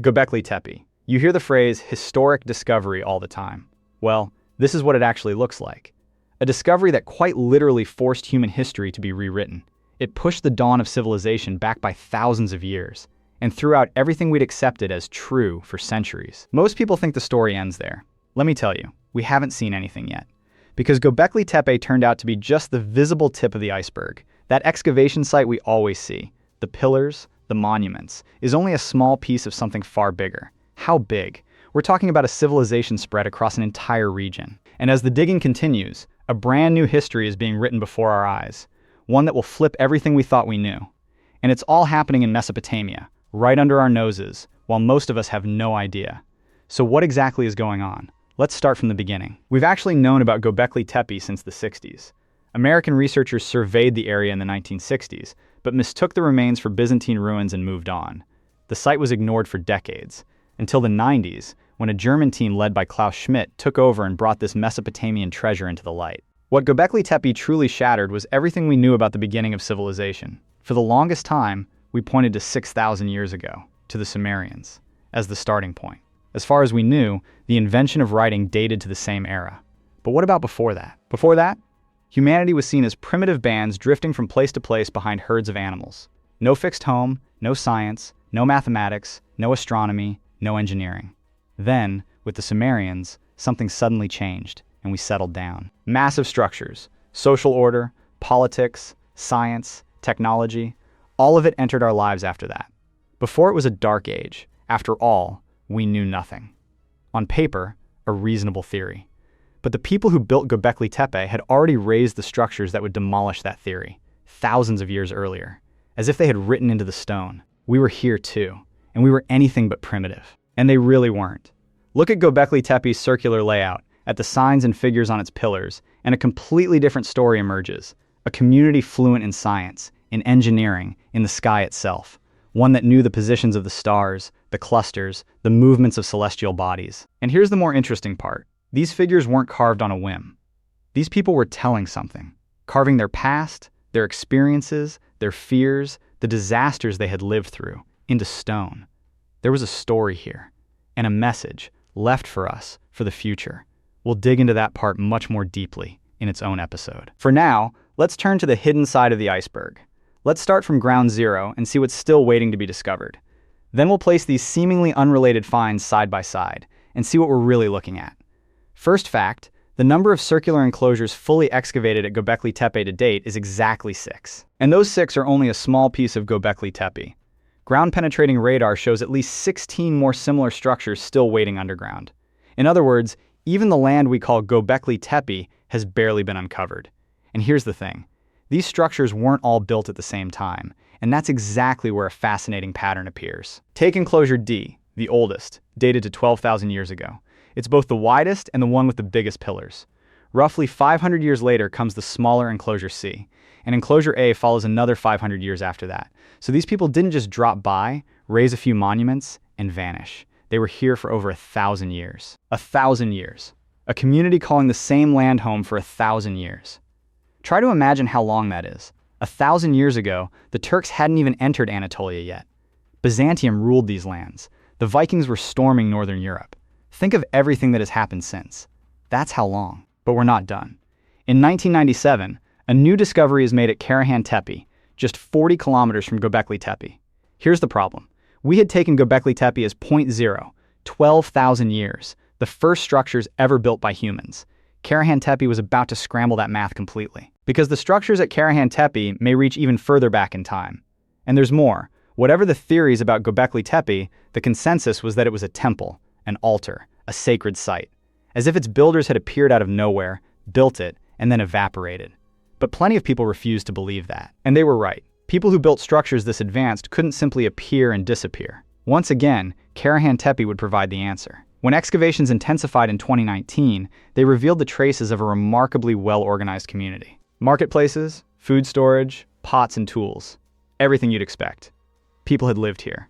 Göbekli Tepe. You hear the phrase historic discovery all the time. Well, this is what it actually looks like. A discovery that quite literally forced human history to be rewritten. It pushed the dawn of civilization back by thousands of years, and threw out everything we'd accepted as true for centuries. Most people think the story ends there. Let me tell you, we haven't seen anything yet. Because Göbekli Tepe turned out to be just the visible tip of the iceberg. That excavation site we always see, the pillars, the monuments, is only a small piece of something far bigger. How big? We're talking about a civilization spread across an entire region. And as the digging continues, a brand new history is being written before our eyes. One that will flip everything we thought we knew. And it's all happening in Mesopotamia, right under our noses, while most of us have no idea. So what exactly is going on? Let's start from the beginning. We've actually known about Göbekli Tepe since the 60s. American researchers surveyed the area in the 1960s, but mistook the remains for Byzantine ruins and moved on. The site was ignored for decades, until the 90s, when a German team led by Klaus Schmidt took over and brought this Mesopotamian treasure into the light. What Göbekli Tepe truly shattered was everything we knew about the beginning of civilization. For the longest time, we pointed to 6,000 years ago, to the Sumerians, as the starting point. As far as we knew, the invention of writing dated to the same era. But what about before that? Before that, humanity was seen as primitive bands drifting from place to place behind herds of animals. No fixed home, no science, no mathematics, no astronomy, no engineering. Then, with the Sumerians, something suddenly changed, and we settled down. Massive structures, social order, politics, science, technology, all of it entered our lives after that. Before it was a dark age. After all, we knew nothing. On paper, a reasonable theory. But the people who built Göbekli Tepe had already raised the structures that would demolish that theory, thousands of years earlier, as if they had written into the stone. We were here too, and we were anything but primitive. And they really weren't. Look at Göbekli Tepe's circular layout, at the signs and figures on its pillars, and a completely different story emerges. A community fluent in science, in engineering, in the sky itself. One that knew the positions of the stars, the clusters, the movements of celestial bodies. And here's the more interesting part. These figures weren't carved on a whim. These people were telling something, carving their past, their experiences, their fears, the disasters they had lived through, into stone. There was a story here, and a message left for us for the future. We'll dig into that part much more deeply in its own episode. For now, let's turn to the hidden side of the iceberg. Let's start from ground zero and see what's still waiting to be discovered. Then we'll place these seemingly unrelated finds side by side and see what we're really looking at. First fact, the number of circular enclosures fully excavated at Göbekli Tepe to date is exactly 6. And those 6 are only a small piece of Göbekli Tepe. Ground-penetrating radar shows at least 16 more similar structures still waiting underground. In other words, even the land we call Göbekli Tepe has barely been uncovered. And here's the thing. These structures weren't all built at the same time, and that's exactly where a fascinating pattern appears. Take enclosure D, the oldest, dated to 12,000 years ago. It's both the widest and the one with the biggest pillars. Roughly 500 years later comes the smaller enclosure C, and enclosure A follows another 500 years after that. So these people didn't just drop by, raise a few monuments, and vanish. They were here for over 1,000 years. 1,000 years. A community calling the same land home for 1,000 years. Try to imagine how long that is. 1,000 years ago, the Turks hadn't even entered Anatolia yet. Byzantium ruled these lands. The Vikings were storming northern Europe. Think of everything that has happened since. That's how long. But we're not done. In 1997, a new discovery is made at Karahan Tepe, just 40 kilometers from Göbekli Tepe. Here's the problem. We had taken Göbekli Tepe as point zero, 12,000 years, the first structures ever built by humans. Karahan Tepe was about to scramble that math completely. Because the structures at Karahan Tepe may reach even further back in time. And there's more. Whatever the theories about Göbekli Tepe, the consensus was that it was a temple, an altar, a sacred site. As if its builders had appeared out of nowhere, built it, and then evaporated. But plenty of people refused to believe that. And they were right. People who built structures this advanced couldn't simply appear and disappear. Once again, Karahan Tepe would provide the answer. When excavations intensified in 2019, they revealed the traces of a remarkably well-organized community. Marketplaces, food storage, pots and tools. Everything you'd expect. People had lived here.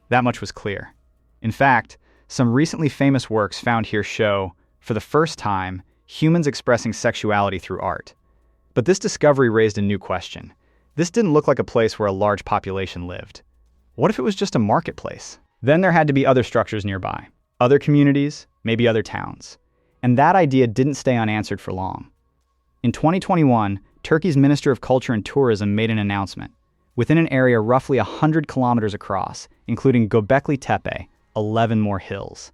That much was clear. In fact, some recently famous works found here show, for the first time, humans expressing sexuality through art. But this discovery raised a new question. This didn't look like a place where a large population lived. What if it was just a marketplace? Then there had to be other structures nearby, other communities, maybe other towns. And that idea didn't stay unanswered for long. In 2021, Turkey's Minister of Culture and Tourism made an announcement. Within an area roughly 100 kilometers across, including Göbekli Tepe, 11 more hills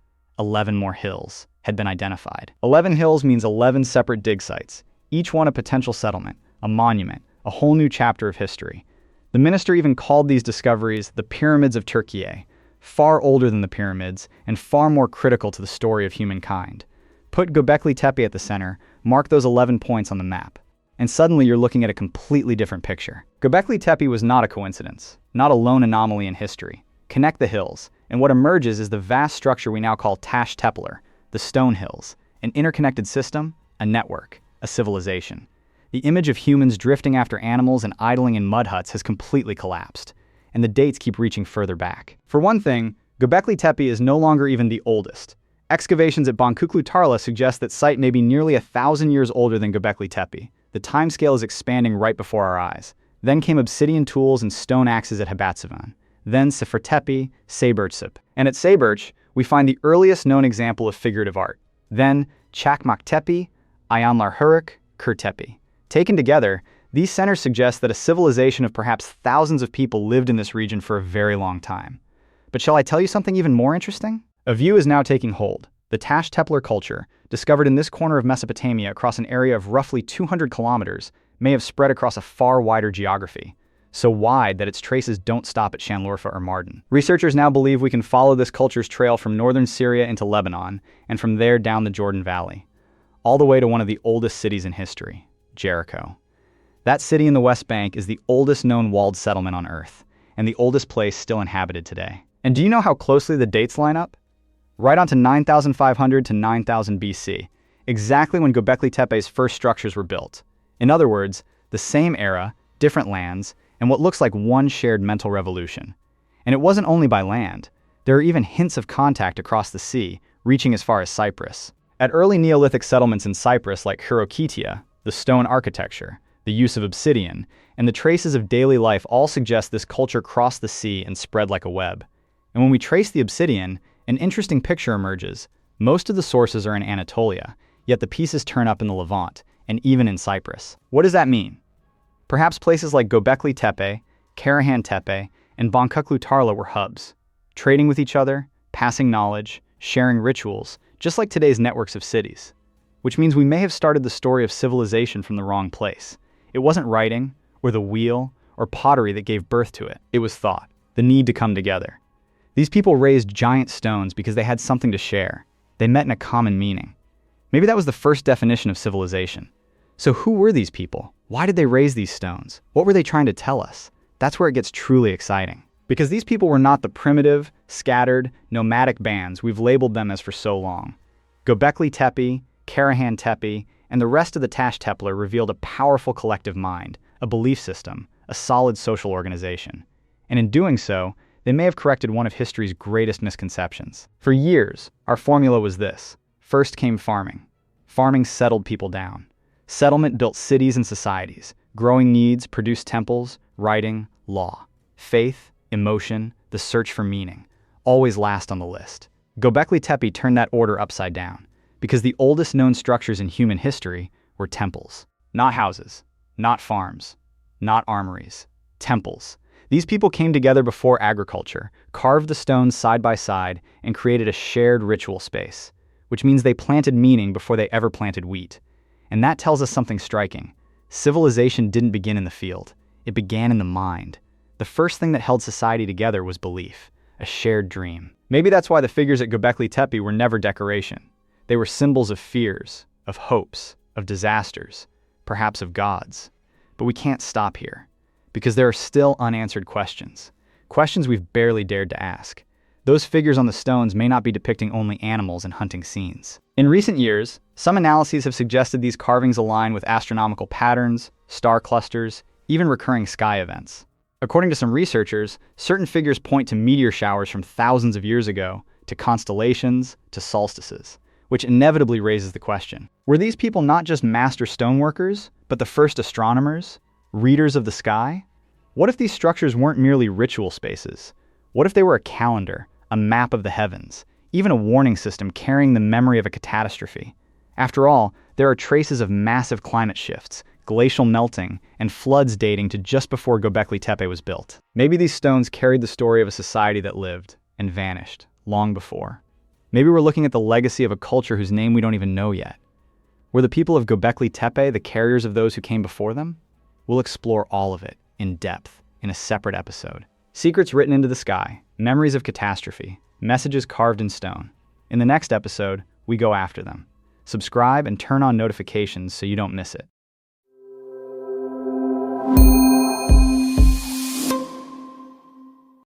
had been identified. 11 hills means 11 separate dig sites, each one a potential settlement, a monument, a whole new chapter of history. The minister even called these discoveries the Pyramids of Turkey, far older than the pyramids and far more critical to the story of humankind. Put Göbekli Tepe at the center, mark those 11 points on the map, and suddenly you're looking at a completely different picture. Göbekli Tepe was not a coincidence, not a lone anomaly in history. Connect the hills, and what emerges is the vast structure we now call Tash Tepeler, the stone hills, an interconnected system, a network, a civilization. The image of humans drifting after animals and idling in mud huts has completely collapsed, and the dates keep reaching further back. For one thing, Göbekli Tepe is no longer even the oldest. Excavations at Boncuklu Tarla suggest that site may be nearly 1,000 years older than Göbekli Tepe. The timescale is expanding right before our eyes. Then came obsidian tools and stone axes at Habatsavan. Then Tepe, Sayburç. And at Sayburç, we find the earliest known example of figurative art. Then Çakmak Tepe, Ayağanlar Huruk, Tepe. Taken together, these centers suggest that a civilization of perhaps thousands of people lived in this region for a very long time. But shall I tell you something even more interesting? A view is now taking hold. The Tash Tepeler culture, discovered in this corner of Mesopotamia across an area of roughly 200 kilometers, may have spread across a far wider geography, so wide that its traces don't stop at Şanlıurfa or Mardin. Researchers now believe we can follow this culture's trail from northern Syria into Lebanon, and from there down the Jordan Valley, all the way to one of the oldest cities in history, Jericho. That city in the West Bank is the oldest known walled settlement on Earth, and the oldest place still inhabited today. And do you know how closely the dates line up? Right on to 9,500 to 9,000 BC, exactly when Göbekli Tepe's first structures were built. In other words, the same era, different lands, and what looks like one shared mental revolution. And it wasn't only by land. There are even hints of contact across the sea, reaching as far as Cyprus. At early Neolithic settlements in Cyprus like Hyrokitia, the stone architecture, the use of obsidian, and the traces of daily life all suggest this culture crossed the sea and spread like a web. And when we trace the obsidian, an interesting picture emerges. Most of the sources are in Anatolia, yet the pieces turn up in the Levant, and even in Cyprus. What does that mean? Perhaps places like Göbekli Tepe, Karahan Tepe, and Boncuklu Tarla were hubs, trading with each other, passing knowledge, sharing rituals, just like today's networks of cities. Which means we may have started the story of civilization from the wrong place. It wasn't writing, or the wheel, or pottery that gave birth to it. It was thought, the need to come together. These people raised giant stones because they had something to share. They met in a common meaning. Maybe that was the first definition of civilization. So who were these people? Why did they raise these stones? What were they trying to tell us? That's where it gets truly exciting. Because these people were not the primitive, scattered, nomadic bands we've labeled them as for so long. Göbekli Tepe, Karahan Tepe, and the rest of the Tash Tepeler revealed a powerful collective mind, a belief system, a solid social organization. And in doing so, they may have corrected one of history's greatest misconceptions. For years, our formula was this. First came farming. Farming settled people down. Settlement built cities and societies. Growing needs produced temples, writing, law. Faith, emotion, the search for meaning. Always last on the list. Göbekli Tepe turned that order upside down, because the oldest known structures in human history were temples. Not houses, not farms, not armories. Temples. These people came together before agriculture, carved the stones side by side, and created a shared ritual space, which means they planted meaning before they ever planted wheat. And that tells us something striking. Civilization didn't begin in the field. It began in the mind. The first thing that held society together was belief, a shared dream. Maybe that's why the figures at Göbekli Tepe were never decoration. They were symbols of fears, of hopes, of disasters, perhaps of gods. But we can't stop here, because there are still unanswered questions. Questions we've barely dared to ask. Those figures on the stones may not be depicting only animals and hunting scenes. In recent years, some analyses have suggested these carvings align with astronomical patterns, star clusters, even recurring sky events. According to some researchers, certain figures point to meteor showers from thousands of years ago, to constellations, to solstices, which inevitably raises the question. Were these people not just master stoneworkers, but the first astronomers, readers of the sky? What if these structures weren't merely ritual spaces? What if they were a calendar, a map of the heavens, even a warning system carrying the memory of a catastrophe. After all, there are traces of massive climate shifts, glacial melting, and floods dating to just before Göbekli Tepe was built. Maybe these stones carried the story of a society that lived and vanished long before. Maybe we're looking at the legacy of a culture whose name we don't even know yet. Were the people of Göbekli Tepe the carriers of those who came before them? We'll explore all of it in depth in a separate episode. Secrets written into the sky, memories of catastrophe, messages carved in stone. In the next episode, we go after them. Subscribe and turn on notifications so you don't miss it.